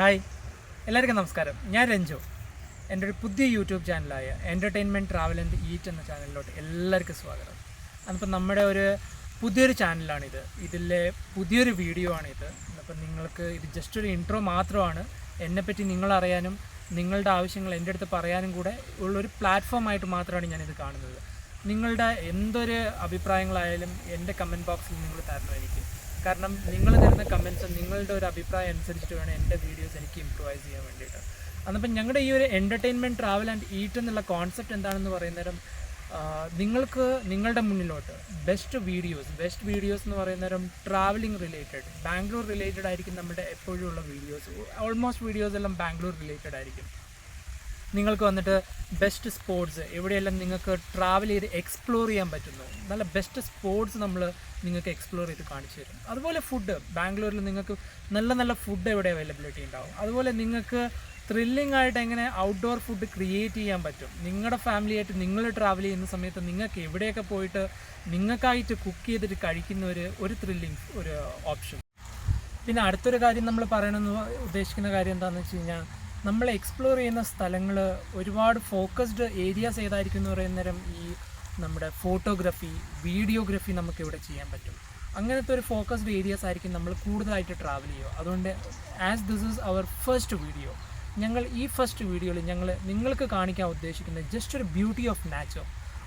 Hi, എല്ലാവർക്കും നമസ്കാരം. ഞാൻ രഞ്ജു. എൻ്റെ ഒരു പുതിയ യൂട്യൂബ് ചാനലായ എൻ്റർടൈൻമെൻറ്റ് ട്രാവൽ ആൻഡ് ഈറ്റ് എന്ന ചാനലിലോട്ട് എല്ലാവർക്കും സ്വാഗതം. അതിപ്പോൾ നമ്മുടെ ഒരു പുതിയൊരു ചാനലാണിത്. ഇതിലെ പുതിയൊരു വീഡിയോ ആണിത്. അപ്പം നിങ്ങൾക്ക് ഇത് ജസ്റ്റ് ഒരു ഇൻട്രോ മാത്രമാണ്. എന്നെപ്പറ്റി നിങ്ങളറിയാനും നിങ്ങളുടെ ആവശ്യങ്ങൾ എൻ്റെ അടുത്ത് പറയാനും കൂടെ ഉള്ളൊരു പ്ലാറ്റ്ഫോമായിട്ട് മാത്രമാണ് ഞാനിത് കാണുന്നത്. നിങ്ങളുടെ എന്തൊരു അഭിപ്രായങ്ങളായാലും എൻ്റെ കമൻറ്റ് ബോക്സിൽ നിങ്ങൾ തരണം എനിക്ക്. കാരണം നിങ്ങൾ തരുന്ന കമൻറ്റ്സ് നിങ്ങളുടെ ഒരു അഭിപ്രായം അനുസരിച്ചിട്ട് വേണം എൻ്റെ വീഡിയോസ് എനിക്ക് ഇമ്പ്രൂവൈസ് ചെയ്യാൻ വേണ്ടിയിട്ട്. അന്നപ്പം ഞങ്ങളുടെ ഈ ഒരു എൻ്റർടൈൻമെൻറ്റ് ട്രാവൽ ആൻഡ് ഈറ്റ് എന്നുള്ള കോൺസെപ്റ്റ് എന്താണെന്ന് പറയുന്നേരം നിങ്ങൾക്ക് നിങ്ങളുടെ മുന്നിലോട്ട് ബെസ്റ്റ് വീഡിയോസ് എന്ന് പറയുന്നേരം ട്രാവലിംഗ് റിലേറ്റഡ്, ബാംഗ്ലൂർ റിലേറ്റഡ് ആയിരിക്കും നമ്മുടെ എപ്പോഴും ഉള്ള വീഡിയോസ്. ഓൾമോസ്റ്റ് വീഡിയോസ് എല്ലാം ബാംഗ്ലൂർ റിലേറ്റഡ് ആയിരിക്കും. നിങ്ങൾക്ക് വന്നിട്ട് ബെസ്റ്റ് സ്പോട്സ്, എവിടെയെല്ലാം നിങ്ങൾക്ക് ട്രാവൽ ചെയ്ത് എക്സ്പ്ലോർ ചെയ്യാൻ പറ്റുന്നു, നല്ല ബെസ്റ്റ് സ്പോട്സ് നമ്മൾ നിങ്ങൾക്ക് എക്സ്പ്ലോർ ചെയ്ത് കാണിച്ചു തരും. അതുപോലെ ഫുഡ്, ബാംഗ്ലൂരിൽ നിങ്ങൾക്ക് നല്ല നല്ല ഫുഡ് എവിടെ അവൈലബിലിറ്റി ഉണ്ടാവും. അതുപോലെ നിങ്ങൾക്ക് ത്രില്ലിംഗ് ആയിട്ട് എങ്ങനെ ഔട്ട്ഡോർ ഫുഡ് ക്രിയേറ്റ് ചെയ്യാൻ പറ്റും. നിങ്ങളുടെ ഫാമിലിയായിട്ട് നിങ്ങൾ ട്രാവൽ ചെയ്യുന്ന സമയത്ത് നിങ്ങൾക്ക് എവിടെയൊക്കെ പോയിട്ട് നിങ്ങൾക്കായിട്ട് കുക്ക് ചെയ്തിട്ട് കഴിക്കുന്ന ഒരു ത്രില്ലിംഗ് ഒരു ഓപ്ഷൻ. പിന്നെ അടുത്തൊരു കാര്യം നമ്മൾ പറയണമെന്ന് ഉദ്ദേശിക്കുന്ന കാര്യം എന്താണെന്ന് വെച്ച് കഴിഞ്ഞാൽ, നമ്മൾ എക്സ്പ്ലോർ ചെയ്യുന്ന സ്ഥലങ്ങൾ ഒരുപാട് ഫോക്കസ്ഡ് ഏരിയാസ് ഏതായിരിക്കും എന്ന് പറയുന്നേരം ഈ നമ്മുടെ ഫോട്ടോഗ്രാഫി, വീഡിയോഗ്രാഫി നമുക്ക് ഇവിടെ ചെയ്യാൻ പറ്റും. അങ്ങനത്തെ ഒരു ഫോക്കസ്ഡ് ഏരിയാസ് ആയിരിക്കും നമ്മൾ കൂടുതലായിട്ട് ട്രാവൽ ചെയ്യുക. അതുകൊണ്ട് as this is our first video, ഞങ്ങൾ ഈ ഫസ്റ്റ് വീഡിയോയിൽ നിങ്ങൾക്ക് കാണിക്കാൻ ഉദ്ദേശിക്കുന്നത് ജസ്റ്റ് ഒരു ബ്യൂട്ടി ഓഫ് നാച്ചർ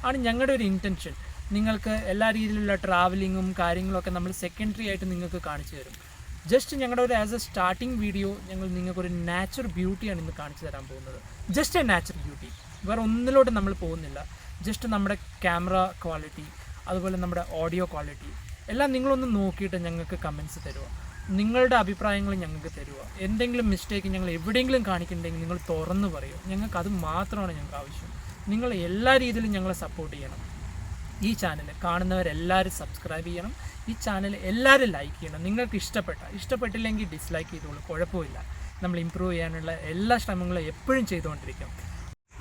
ആണ് ഞങ്ങളുടെ ഒരു ഇൻറ്റൻഷൻ. നിങ്ങൾക്ക് എല്ലാ രീതിയിലുള്ള ട്രാവലിങ്ങും കാര്യങ്ങളൊക്കെ നമ്മൾ സെക്കൻഡറി ആയിട്ട് നിങ്ങൾക്ക് കാണിച്ചു തരും. ജസ്റ്റ് ഞങ്ങളുടെ ഒരു ആസ് എ സ്റ്റാർട്ടിങ് വീഡിയോ ഞങ്ങൾ നിങ്ങൾക്കൊരു നാച്ചുറൽ ബ്യൂട്ടിയാണ് ഇന്ന് കാണിച്ചു തരാൻ പോകുന്നത്. ജസ്റ്റ് എ നാച്ചുറൽ ബ്യൂട്ടി, വേറെ ഒന്നിലോട്ട് നമ്മൾ പോകുന്നില്ല. ജസ്റ്റ് നമ്മുടെ ക്യാമറ ക്വാളിറ്റി, അതുപോലെ നമ്മുടെ ഓഡിയോ ക്വാളിറ്റി എല്ലാം നിങ്ങളൊന്ന് നോക്കിയിട്ട് ഞങ്ങൾക്ക് കമൻറ്റ്സ് തരുക. നിങ്ങളുടെ അഭിപ്രായങ്ങൾ ഞങ്ങൾക്ക് തരുക. എന്തെങ്കിലും മിസ്റ്റേക്ക് ഞങ്ങൾ എവിടെയെങ്കിലും കാണിക്കുന്നുണ്ടെങ്കിൽ നിങ്ങൾ തുറന്ന് പറയുക. ഞങ്ങൾക്ക് അത് മാത്രമാണ് ഞങ്ങൾക്ക് ആവശ്യം. നിങ്ങൾ എല്ലാ രീതിയിലും ഞങ്ങളെ സപ്പോർട്ട് ചെയ്യണം. ഈ ചാനൽ കാണുന്നവരെല്ലാവരും സബ്സ്ക്രൈബ് ചെയ്യണം. ഈ ചാനൽ എല്ലാവരും ലൈക്ക് ചെയ്യണം. നിങ്ങൾക്ക് ഇഷ്ടപ്പെട്ടില്ലെങ്കിൽ ഡിസ്ലൈക്ക് ചെയ്തോളൂ, കുഴപ്പമില്ല. നമ്മൾ ഇമ്പ്രൂവ് ചെയ്യാനുള്ള എല്ലാ ശ്രമങ്ങളും എപ്പോഴും ചെയ്തുകൊണ്ടിരിക്കും.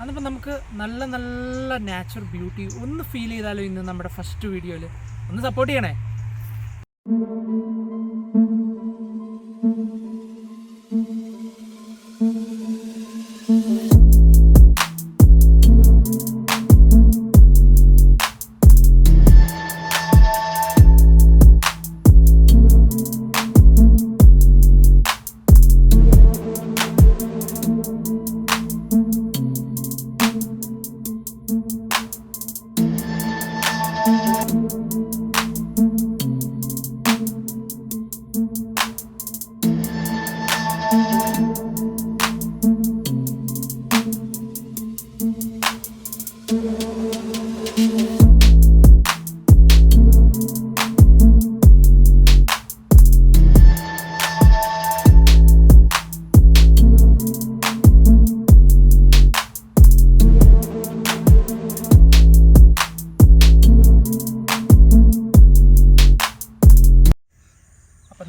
അതിപ്പോൾ നമുക്ക് നല്ല നല്ല നാച്ചുറൽ ബ്യൂട്ടി ഒന്ന് ഫീൽ ചെയ്താലോ ഇന്ന് നമ്മുടെ ഫസ്റ്റ് വീഡിയോയിൽ. ഒന്ന് സപ്പോർട്ട് ചെയ്യണേ.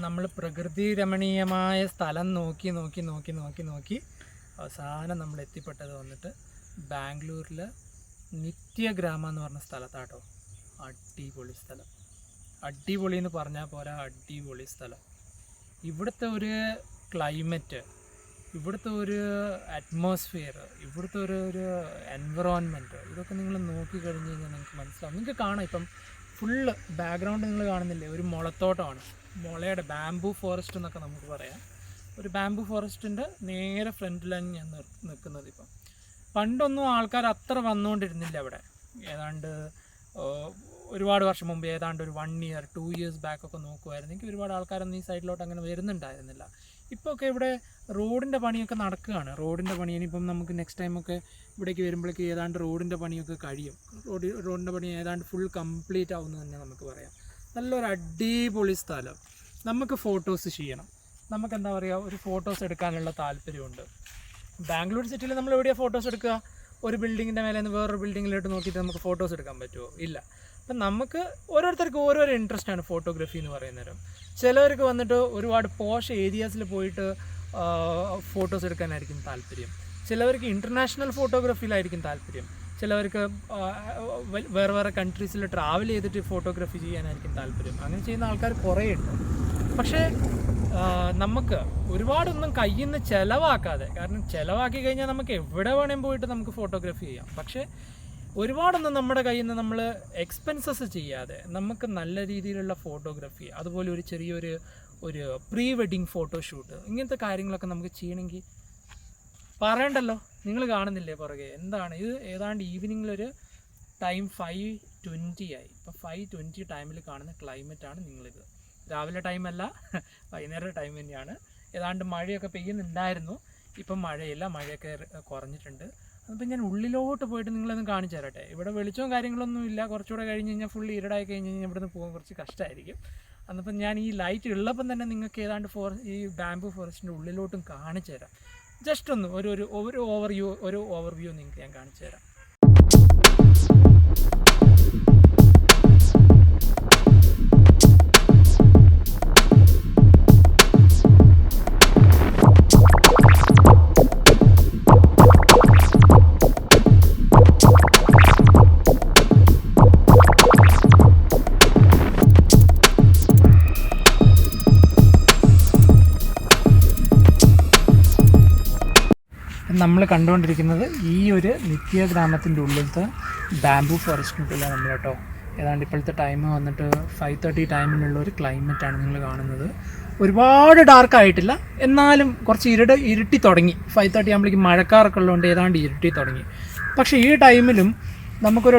നമ്മൾ പ്രകൃതി രമണീയമായ സ്ഥലം നോക്കി അവസാനം നമ്മൾ എത്തിപ്പെട്ടത് വന്നിട്ട് ബാംഗ്ലൂരിൽ നിത്യഗ്രാമം എന്ന് പറഞ്ഞ സ്ഥലത്താട്ടോ. അടിപൊളി സ്ഥലം. അടിപൊളി എന്ന് പറഞ്ഞാൽ പോരാ, അടിപൊളി സ്ഥലം. ഇവിടുത്തെ ഒരു ക്ലൈമറ്റ്, ഇവിടുത്തെ ഒരു അറ്റ്മോസ്ഫിയർ, ഇവിടുത്തെ ഒരു എൻവറോൺമെൻറ്റ്, ഇതൊക്കെ നിങ്ങൾ നോക്കിക്കഴിഞ്ഞ് കഴിഞ്ഞാൽ നിങ്ങൾക്ക് മനസ്സിലാവും. നിങ്ങൾക്ക് കാണാം, ഇപ്പം ഫുള്ള് ബാക്ക്ഗ്രൗണ്ട് നിങ്ങൾ കാണുന്നില്ലേ, ഒരു മുളത്തോട്ടമാണ്. മുളയുടെ ബാംബൂ ഫോറസ്റ്റ് എന്നൊക്കെ നമുക്ക് പറയാം. ഒരു ബാംബൂ ഫോറസ്റ്റിൻ്റെ നേരെ ഫ്രണ്ടിലാണ് ഞാൻ നിൽക്കുന്നത്. ഇപ്പം പണ്ടൊന്നും ആൾക്കാർ അത്ര വന്നുകൊണ്ടിരുന്നില്ല അവിടെ. ഏതാണ്ട് ഒരുപാട് വർഷം മുമ്പ്, ഏതാണ്ട് ഒരു 1 year 2 years ബാക്കൊക്കെ നോക്കുമായിരുന്നെങ്കിൽ ഒരുപാട് ആൾക്കാരൊന്നും ഈ സൈഡിലോട്ട് അങ്ങനെ വരുന്നുണ്ടായിരുന്നില്ല. ഇപ്പോൾ ഒക്കെ ഇവിടെ റോഡിൻ്റെ പണിയൊക്കെ നടക്കുകയാണ്. റോഡിൻ്റെ പണി ഇനിയിപ്പം നമുക്ക് നെക്സ്റ്റ് ടൈമൊക്കെ ഇവിടേക്ക് വരുമ്പോഴേക്ക് ഏതാണ്ട് റോഡിൻ്റെ പണിയൊക്കെ കഴിയും. റോഡിൻ്റെ പണി ഏതാണ്ട് ഫുൾ കംപ്ലീറ്റ് ആവുമെന്ന് തന്നെ നമുക്ക് പറയാം. നല്ലൊരു അടിപൊളി സ്ഥലം. നമുക്ക് ഫോട്ടോസ് ചെയ്യണം, നമുക്ക് എന്താ പറയുക, ഒരു ഫോട്ടോസ് എടുക്കാനുള്ള താല്പര്യമുണ്ട്. ബാംഗ്ലൂർ സിറ്റിയിൽ നമ്മൾ എവിടെയാണ് ഫോട്ടോസ് എടുക്കുക? ഒരു ബിൽഡിങ്ങിൻ്റെ മേലെ നിന്ന് വേറൊരു ബിൽഡിങ്ങിലോട്ട് നോക്കിയിട്ട് നമുക്ക് ഫോട്ടോസ് എടുക്കാൻ പറ്റുമോ? ഇല്ല. അപ്പം നമുക്ക് ഓരോരുത്തർക്ക് ഓരോരോ ഇൻട്രസ്റ്റാണ് ഫോട്ടോഗ്രാഫി എന്ന് പറയുന്നേരം. ചിലവർക്ക് വന്നിട്ട് ഒരുപാട് പോഷ് ഏരിയാസിൽ പോയിട്ട് ഫോട്ടോസ് എടുക്കാനായിരിക്കും താല്പര്യം. ചിലവർക്ക് ഇൻ്റർനാഷണൽ ഫോട്ടോഗ്രാഫിയിലായിരിക്കും താല്പര്യം. ചിലവർക്ക് വേറെ വേറെ കൺട്രീസിൽ ട്രാവൽ ചെയ്തിട്ട് ഫോട്ടോഗ്രാഫി ചെയ്യാനായിരിക്കും താല്പര്യം. അങ്ങനെ ചെയ്യുന്ന ആൾക്കാർ കുറേ ഉണ്ട്. പക്ഷേ നമുക്ക് ഒരുപാടൊന്നും കയ്യിൽ നിന്ന് ചിലവാക്കാതെ, കാരണം ചിലവാക്കി കഴിഞ്ഞാൽ നമുക്ക് എവിടെ വേണേലും പോയിട്ട് നമുക്ക് ഫോട്ടോഗ്രാഫി ചെയ്യാം, പക്ഷേ ഒരുപാടൊന്നും നമ്മുടെ കയ്യിൽ നിന്ന് നമ്മൾ എക്സ്പെൻസസ് ചെയ്യാതെ നമുക്ക് നല്ല രീതിയിലുള്ള ഫോട്ടോഗ്രാഫി, അതുപോലെ ഒരു ചെറിയൊരു പ്രീ വെഡിങ് ഫോട്ടോഷൂട്ട്, ഇങ്ങനത്തെ കാര്യങ്ങളൊക്കെ നമുക്ക് ചെയ്യണമെങ്കിൽ പറയണ്ടല്ലോ. നിങ്ങൾ കാണുന്നില്ലേ പുറകെ എന്താണ് ഇത്? ഏതാണ്ട് ഈവനിങ്ങിലൊരു ടൈം 5:20 ആയി. ഇപ്പം 5:20 ടൈമിൽ കാണുന്ന ക്ലൈമറ്റാണ് നിങ്ങളിത്. രാവിലെ ടൈമല്ല, വൈകുന്നേരം ടൈം തന്നെയാണ്. ഏതാണ്ട് മഴയൊക്കെ പെയ്യുന്നുണ്ടായിരുന്നു, ഇപ്പം മഴയില്ല, മഴയൊക്കെ കുറഞ്ഞിട്ടുണ്ട്. അപ്പം ഞാൻ ഉള്ളിലോട്ട് പോയിട്ട് നിങ്ങളൊന്ന് കാണിച്ചു തരട്ടെ. ഇവിടെ വെളിച്ചവും കാര്യങ്ങളൊന്നും ഇല്ല, കുറച്ചുകൂടെ കഴിഞ്ഞ് കഴിഞ്ഞാൽ ഫുള്ളി ഇരുടായി കഴിഞ്ഞ് കഴിഞ്ഞാൽ ഇവിടുന്ന് പോകാൻ കുറച്ച് കഷ്ടമായിരിക്കും. അന്നപ്പം ഞാൻ ഈ ലൈറ്റ് ഉള്ളപ്പം തന്നെ നിങ്ങൾക്ക് ഏതാണ്ട് ഈ ബാംബു ഫോറസ്റ്റിൻ്റെ ഉള്ളിലോട്ടും കാണിച്ചു തരാം. ജസ്റ്റ് ഒന്ന് ഒരു ഓവർവ്യൂ നിങ്ങൾക്ക് ഞാൻ കാണിച്ചു തരാം. നമ്മൾ കണ്ടുകൊണ്ടിരിക്കുന്നത് ഈ ഒരു നിത്യഗ്രാമത്തിൻ്റെ ഉള്ളിലത്തെ ബാംബു ഫോറസ്റ്റിനുള്ള നമ്മൾ കേട്ടോ. ഏതാണ്ട് ഇപ്പോഴത്തെ ടൈം വന്നിട്ട് 5:30 ടൈമിലുള്ള ഒരു ക്ലൈമറ്റാണ് നിങ്ങൾ കാണുന്നത്. ഒരുപാട് ഡാർക്ക് ആയിട്ടില്ല, എന്നാലും കുറച്ച് ഇരുട്ടി തുടങ്ങി. 5:30 ആകുമ്പോഴേക്കും മഴക്കാറൊക്കെ ഉള്ളതുകൊണ്ട് ഏതാണ്ട് ഇരുട്ടി തുടങ്ങി. പക്ഷേ ഈ ടൈമിലും നമുക്കൊരു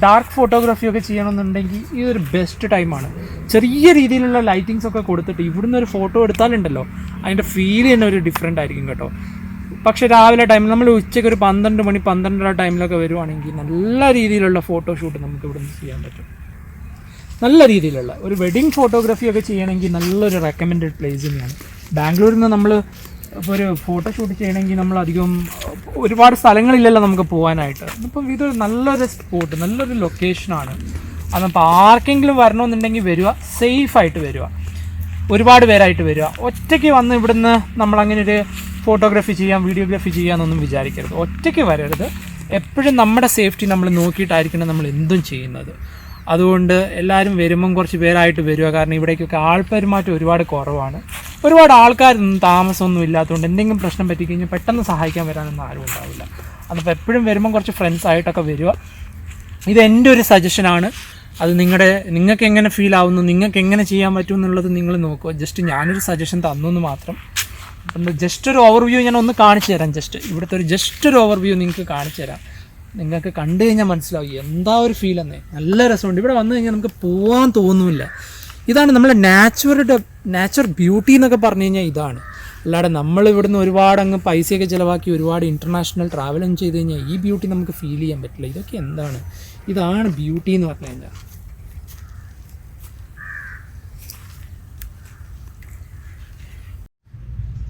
ഡാർക്ക് ഫോട്ടോഗ്രാഫിയൊക്കെ ചെയ്യണമെന്നുണ്ടെങ്കിൽ ഇതൊരു ബെസ്റ്റ് ടൈമാണ്. ചെറിയ രീതിയിലുള്ള ലൈറ്റിങ്സ് ഒക്കെ കൊടുത്തിട്ട് ഇവിടുന്ന് ഒരു ഫോട്ടോ എടുത്താലുണ്ടല്ലോ അതിൻ്റെ ഫീൽ തന്നെ ഒരു ഡിഫറെൻ്റ് ആയിരിക്കും കേട്ടോ. പക്ഷേ രാവിലെ ടൈമിൽ നമ്മൾ ഉച്ചയ്ക്ക് ഒരു 12 മണി 12:30 ടൈമിലൊക്കെ വരുവാണെങ്കിൽ നല്ല രീതിയിലുള്ള ഫോട്ടോഷൂട്ട് നമുക്ക് ഇവിടുന്ന് ചെയ്യാൻ പറ്റും. നല്ല രീതിയിലുള്ള ഒരു വെഡിങ് ഫോട്ടോഗ്രാഫിയൊക്കെ ചെയ്യണമെങ്കിൽ നല്ലൊരു റെക്കമെൻഡഡ് പ്ലേസ് തന്നെയാണ്. ബാംഗ്ലൂരിൽ നിന്ന് നമ്മൾ ഇപ്പോൾ ഒരു ഫോട്ടോഷൂട്ട് ചെയ്യണമെങ്കിൽ നമ്മളധികം ഒരുപാട് സ്ഥലങ്ങളില്ലല്ലോ നമുക്ക് പോകാനായിട്ട്. ഇപ്പം ഇതൊരു നല്ലൊരു സ്പോട്ട്, നല്ലൊരു ലൊക്കേഷനാണ്. അതപ്പോൾ ആർക്കെങ്കിലും വരണമെന്നുണ്ടെങ്കിൽ വരിക, സേഫായിട്ട് വരിക, ഒരുപാട് പേരായിട്ട് വരിക. ഒറ്റയ്ക്ക് വന്ന് ഇവിടുന്ന് നമ്മളങ്ങനെ ഒരു ഫോട്ടോഗ്രാഫി ചെയ്യാം, വീഡിയോഗ്രാഫി ചെയ്യാമെന്നൊന്നും വിചാരിക്കരുത്. ഒറ്റയ്ക്ക് വരരുത്. എപ്പോഴും നമ്മുടെ സേഫ്റ്റി നമ്മൾ നോക്കിയിട്ടായിരിക്കണം നമ്മൾ എന്തും ചെയ്യുന്നത്. അതുകൊണ്ട് എല്ലാവരും വരുമ്പം കുറച്ച് പേരായിട്ട് വരിക. കാരണം ഇവിടേക്കൊക്കെ ആൾപ്പെരുമാറ്റം ഒരുപാട് കുറവാണ്. ഒരുപാട് ആൾക്കാരൊന്നും താമസമൊന്നും ഇല്ലാത്തതുകൊണ്ട് എന്തെങ്കിലും പ്രശ്നം പറ്റിക്കഴിഞ്ഞാൽ പെട്ടെന്ന് സഹായിക്കാൻ വരാനൊന്നും ആരും ഉണ്ടാവില്ല. അതപ്പോൾ എപ്പോഴും വരുമ്പം കുറച്ച് ഫ്രണ്ട്സായിട്ടൊക്കെ വരിക. ഇതെൻ്റെ ഒരു സജഷനാണ്. അത് നിങ്ങൾക്ക് എങ്ങനെ ഫീൽ ആവുന്നു, നിങ്ങൾക്ക് എങ്ങനെ ചെയ്യാൻ പറ്റും എന്നുള്ളത് നിങ്ങൾ നോക്കുക. ജസ്റ്റ് ഞാനൊരു സജഷൻ തന്നു എന്ന് മാത്രം. അപ്പം ജസ്റ്റ് ഒരു ഓവർവ്യൂ ഞാൻ ഒന്ന് കാണിച്ചു തരാം. ഇവിടുത്തെ ഒരു ഓവർവ്യൂ നിങ്ങൾക്ക് കാണിച്ചു തരാം. നിങ്ങൾക്ക് കണ്ടു കഴിഞ്ഞാൽ മനസ്സിലാവും എന്താ ഒരു ഫീൽ എന്നേ. നല്ല രസമുണ്ട്. ഇവിടെ വന്നു കഴിഞ്ഞാൽ നമുക്ക് പോകാൻ തോന്നുന്നില്ല. ഇതാണ് നമ്മളെ നാച്ചുറൽ ബ്യൂട്ടി എന്നൊക്കെ പറഞ്ഞു കഴിഞ്ഞാൽ ഇതാണ്. അല്ലാതെ നമ്മൾ ഇവിടുന്ന് ഒരുപാട് അങ്ങ് പൈസയൊക്കെ ചിലവാക്കി ഒരുപാട് ഇൻ്റർനാഷണൽ ട്രാവലും ചെയ്ത് കഴിഞ്ഞാൽ ഈ ബ്യൂട്ടി നമുക്ക് ഫീൽ ചെയ്യാൻ പറ്റില്ല. ഇതൊക്കെ എന്താണ്, ഇതാണ് ബ്യൂട്ടി എന്ന് പറഞ്ഞു കഴിഞ്ഞാൽ.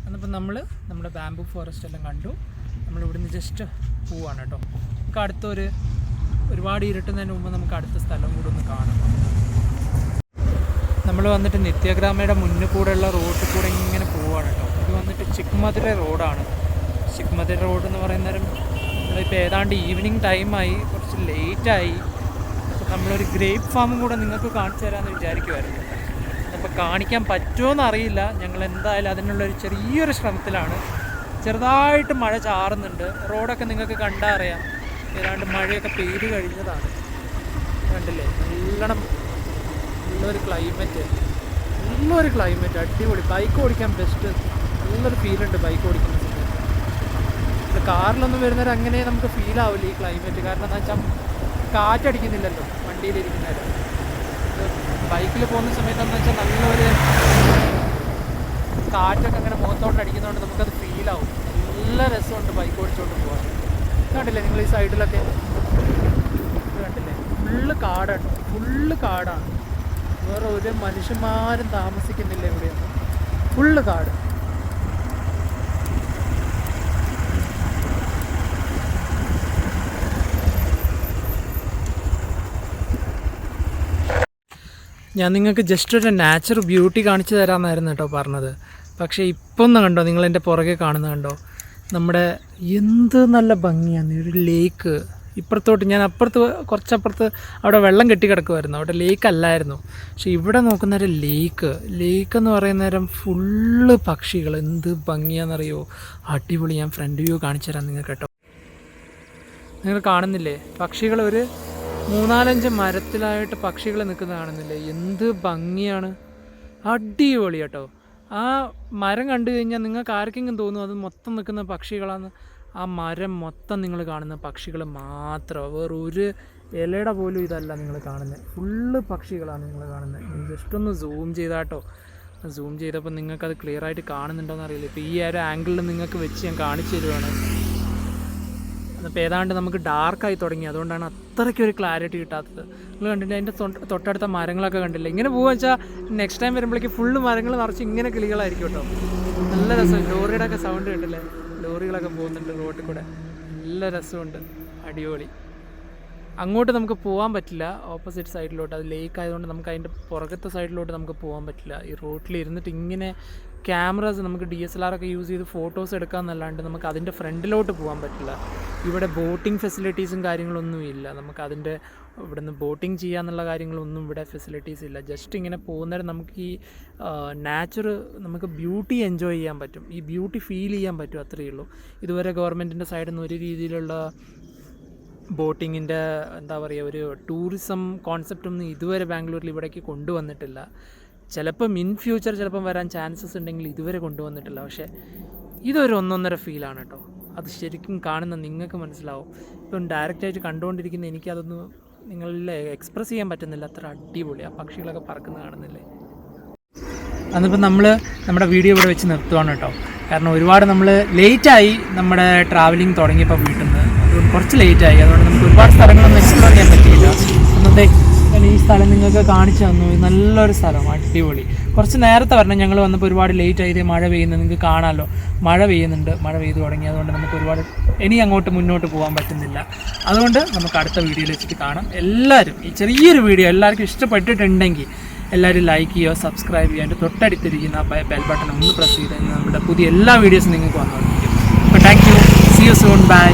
എന്നിപ്പോൾ നമ്മുടെ ബാംബു ഫോറസ്റ്റ് എല്ലാം കണ്ടു. നമ്മളിവിടുന്ന് ജസ്റ്റ് പോവാണ് കേട്ടോ. നമുക്ക് ഒരുപാട് ഇരുട്ടുന്നതിന് മുമ്പ് നമുക്ക് അടുത്ത സ്ഥലം കൂടെ ഒന്ന് കാണാം. നമ്മൾ വന്നിട്ട് നിത്യഗ്രാമയുടെ മുന്നിൽ കൂടെയുള്ള റോഡിൽ കൂടെ ഇങ്ങനെ പോവുകയാണ് കേട്ടോ. ഇത് വന്നിട്ട് ചിക്മധുര റോഡാണ്. ചിക്മധുര റോഡ് എന്ന് പറയുന്നേരം നമ്മളിപ്പോൾ ഏതാണ്ട് ഈവനിങ് ടൈമായി, കുറച്ച് ലേറ്റായി. അപ്പോൾ നമ്മളൊരു ഗ്രേപ്പ് ഫാമും കൂടെ നിങ്ങൾക്ക് കാണിച്ചു തരാമെന്ന് വിചാരിക്കുമായിരുന്നു. അപ്പോൾ കാണിക്കാൻ പറ്റുമോയെന്ന് അറിയില്ല. ഞങ്ങൾ എന്തായാലും അതിനുള്ളൊരു ചെറിയൊരു ശ്രമത്തിലാണ്. ചെറുതായിട്ട് മഴ ചാറുന്നുണ്ട്. റോഡൊക്കെ നിങ്ങൾക്ക് കണ്ടാൽ അറിയാം, ഏതാണ്ട് മഴയൊക്കെ പെയ്ത് കഴിഞ്ഞതാണ്. കണ്ടില്ലേ, നല്ലൊരു ക്ലൈമറ്റ്, അടിപൊളി. ബൈക്ക് ഓടിക്കാൻ ബെസ്റ്റ്. നല്ലൊരു ഫീലുണ്ട് ബൈക്ക് ഓടിക്കുന്ന സമയത്ത്. കാറിലൊന്നും വരുന്നവർ അങ്ങനെ നമുക്ക് ഫീൽ ആവില്ല ഈ ക്ലൈമറ്റ്. കാരണം എന്താ വെച്ചാൽ കാറ്റടിക്കുന്നില്ലല്ലോ വണ്ടിയിലിരിക്കുന്നവർ. ബൈക്കിൽ പോകുന്ന സമയത്തെന്ന് വെച്ചാൽ നല്ലൊരു കാറ്റൊക്കെ അങ്ങനെ മുഖത്തോട്ട് അടിക്കുന്നതുകൊണ്ട് നമുക്കത് ഫീലാവും. നല്ല രസമുണ്ട് ബൈക്ക് ഓടിച്ചുകൊണ്ട് പോകാൻ. കണ്ടില്ലേ നിങ്ങൾ ഈ സൈഡിലൊക്കെ കണ്ടില്ലേ, ഫുള്ള് കാടാണ്. വേറെ ഒരു മനുഷ്യന്മാരും താമസിക്കുന്നില്ല ഇവിടെയൊന്നും. ഫുള്ള് കാട്. ഞാൻ നിങ്ങൾക്ക് ജസ്റ്റ് ഒരു നാച്ചുറൽ ബ്യൂട്ടി കാണിച്ചു തരാമെന്നായിരുന്നു കേട്ടോ പറഞ്ഞത്. പക്ഷേ ഇപ്പം ഒന്ന് കണ്ടോ, നിങ്ങളെൻ്റെ പുറകെ കാണുന്നത് കണ്ടോ, നമ്മുടെ എന്ത് നല്ല ഭംഗിയാണ്. ഒരു ലേക്ക് ഇപ്പുറത്തോട്ട് ഞാൻ കുറച്ചപ്പുറത്ത് അവിടെ വെള്ളം കെട്ടി കിടക്കുമായിരുന്നു, അവിടെ ലേക്ക് അല്ലായിരുന്നു. പക്ഷെ ഇവിടെ നോക്കുന്നേരം ലേക്ക് എന്ന് പറയുന്ന നേരം ഫുള്ള് പക്ഷികൾ. എന്ത് ഭംഗിയാണെന്നറിയോ, അടിപൊളി. ഞാൻ ഫ്രണ്ട് വ്യൂ കാണിച്ചു തരാം നിങ്ങൾക്ക് കേട്ടോ. നിങ്ങൾ കാണുന്നില്ലേ പക്ഷികൾ? ഒരു 3-4 മരത്തിലായിട്ട് പക്ഷികൾ നിൽക്കുന്നത് കാണുന്നില്ലേ? എന്ത് ഭംഗിയാണ്, അടിപൊളി കേട്ടോ. ആ മരം കണ്ടു കഴിഞ്ഞാൽ നിങ്ങൾക്ക് ആർക്കെങ്കിലും തോന്നും അത് മൊത്തം നിൽക്കുന്ന പക്ഷികളാണ്. ആ മരം മൊത്തം നിങ്ങൾ കാണുന്ന പക്ഷികൾ മാത്രം, വേറൊരു ഇലയുടെ പോലും ഇതല്ല നിങ്ങൾ കാണുന്നത്, ഫുള്ള് പക്ഷികളാണ് നിങ്ങൾ കാണുന്നത്. ജസ്റ്റ് ഒന്ന് സൂം ചെയ്താട്ടോ, സൂം ചെയ്തപ്പോൾ നിങ്ങൾക്കത് ക്ലിയർ ആയിട്ട് കാണുന്നുണ്ടോയെന്ന് അറിയില്ല. ഇപ്പോൾ ഈ ഒരു ആംഗിളിൽ നിങ്ങൾക്ക് വെച്ച് ഞാൻ കാണിച്ചു തരുവാണ്. അതിപ്പോൾ ഏതാണ്ട് നമുക്ക് ഡാർക്കായി തുടങ്ങി, അതുകൊണ്ടാണ് അത്രയ്ക്ക് ഒരു ക്ലാരിറ്റി കിട്ടാത്തത്. നിങ്ങൾ കണ്ടിട്ട് അതിൻ്റെ തൊട്ടടുത്ത മരങ്ങളൊക്കെ കണ്ടില്ല. ഇങ്ങനെ പോകുക വെച്ചാൽ നെക്സ്റ്റ് ടൈം വരുമ്പോഴേക്ക് ഫുള്ള് മരങ്ങൾ നിറച്ച് ഇങ്ങനെ കിളികളായിരിക്കും കേട്ടോ. നല്ല രസം. ലോറിയുടെ ഒക്കെ സൗണ്ട് കേട്ടില്ലേ? ലോറികളൊക്കെ പോകുന്നുണ്ട് റോഡിൽ കൂടെ, നല്ല രസമുണ്ട്, അടിപൊളി. അങ്ങോട്ട് നമുക്ക് പോകാൻ പറ്റില്ല, ഓപ്പോസിറ്റ് സൈഡിലോട്ട്. അത് ലേക്ക് ആയതുകൊണ്ട് നമുക്ക് അതിൻ്റെ പുറകത്തെ സൈഡിലോട്ട് നമുക്ക് പോകാൻ പറ്റില്ല. ഈ റോട്ടിൽ ഇരുന്നിട്ട് ഇങ്ങനെ ക്യാമറാസ് നമുക്ക് DSLR ഒക്കെ യൂസ് ചെയ്ത് ഫോട്ടോസ് എടുക്കാമെന്നല്ലാണ്ട് നമുക്ക് അതിൻ്റെ ഫ്രണ്ടിലോട്ട് പോകാൻ പറ്റില്ല. ഇവിടെ ബോട്ടിംഗ് ഫെസിലിറ്റീസും കാര്യങ്ങളൊന്നും ഇല്ല. നമുക്ക് അതിൻ്റെ ഇവിടെ നിന്ന് ബോട്ടിങ് ചെയ്യാന്നുള്ള കാര്യങ്ങളൊന്നും ഇവിടെ ഫെസിലിറ്റീസ് ഇല്ല. ജസ്റ്റ് ഇങ്ങനെ പോകുന്നേരം നമുക്ക് ഈ നമുക്ക് ബ്യൂട്ടി എൻജോയ് ചെയ്യാൻ പറ്റും, ഈ ബ്യൂട്ടി ഫീൽ ചെയ്യാൻ പറ്റും, അത്രയേ ഉള്ളൂ. ഇതുവരെ ഗവൺമെൻറ്റിൻ്റെ സൈഡിൽ നിന്ന് ഒരു രീതിയിലുള്ള ബോട്ടിങ്ങിൻ്റെ എന്താ പറയുക, ഒരു ടൂറിസം കോൺസെപ്റ്റൊന്നും ഇതുവരെ ബാംഗ്ലൂരിൽ ഇവിടേക്ക് കൊണ്ടുവന്നിട്ടില്ല. ചിലപ്പം ഇൻ ഫ്യൂച്ചർ ചിലപ്പം വരാൻ ചാൻസസ് ഉണ്ടെങ്കിൽ ഇതുവരെ കൊണ്ടുവന്നിട്ടില്ല. പക്ഷേ ഇതൊരു ഒന്നൊന്നര ഫീലാണ് കേട്ടോ. അത് ശരിക്കും കാണുന്ന നിങ്ങൾക്ക് മനസ്സിലാവും. ഇപ്പം ഡയറക്റ്റായിട്ട് കണ്ടുകൊണ്ടിരിക്കുന്ന എനിക്കതൊന്ന് നിങ്ങളിൽ എക്സ്പ്രസ് ചെയ്യാൻ പറ്റുന്നില്ല, അത്ര അടിപൊളി. ആ പക്ഷികളൊക്കെ പറക്കുന്ന കാണുന്നില്ലേ? അന്നിപ്പോൾ നമ്മുടെ വീഡിയോ ഇവിടെ വെച്ച് നിർത്തുവാണ് കേട്ടോ. കാരണം ഒരുപാട് നമ്മൾ ലേറ്റായി നമ്മുടെ ട്രാവലിംഗ് തുടങ്ങിയപ്പോൾ വീട്ടിൽ നിന്ന്, അതുകൊണ്ട് കുറച്ച് ലേറ്റായി. അതുകൊണ്ട് നമുക്ക് ഒരുപാട് സ്ഥലങ്ങളൊന്നും എക്സ്പ്ലോർ ചെയ്യാൻ പറ്റിയില്ല. ഒന്നത്തെ ഈ സ്ഥലം നിങ്ങൾക്ക് കാണിച്ചു തന്നു, നല്ലൊരു സ്ഥലം, അടിപൊളി. കുറച്ച് നേരത്തെ വരണം, ഞങ്ങൾ വന്നപ്പോൾ ഒരുപാട് ലേറ്റ് ആയത്. മഴ പെയ്യുന്നത് നിങ്ങൾക്ക് കാണാമല്ലോ, മഴ പെയ്യുന്നുണ്ട്, മഴ പെയ്തു തുടങ്ങി. അതുകൊണ്ട് നമുക്ക് ഒരുപാട് ഇനി അങ്ങോട്ട് മുന്നോട്ട് പോകാൻ പറ്റുന്നില്ല. അതുകൊണ്ട് നമുക്ക് അടുത്ത വീഡിയോയിൽ വെച്ചിട്ട് കാണാം. എല്ലാവരും ഈ ചെറിയൊരു വീഡിയോ എല്ലാവർക്കും ഇഷ്ടപ്പെട്ടിട്ടുണ്ടെങ്കിൽ എല്ലാവരും ലൈക്ക് ചെയ്യുക, സബ്സ്ക്രൈബ് ചെയ്യുക, അതിൻ്റെ തൊട്ടടുത്തിരിക്കുന്ന ബെൽ ബട്ടൺ ഒന്ന് പ്രസ് ചെയ്ത് നമ്മുടെ പുതിയ എല്ലാ വീഡിയോസും നിങ്ങൾക്ക് വന്നുകൊണ്ടിരിക്കും. അപ്പോൾ thank you, see you soon, by.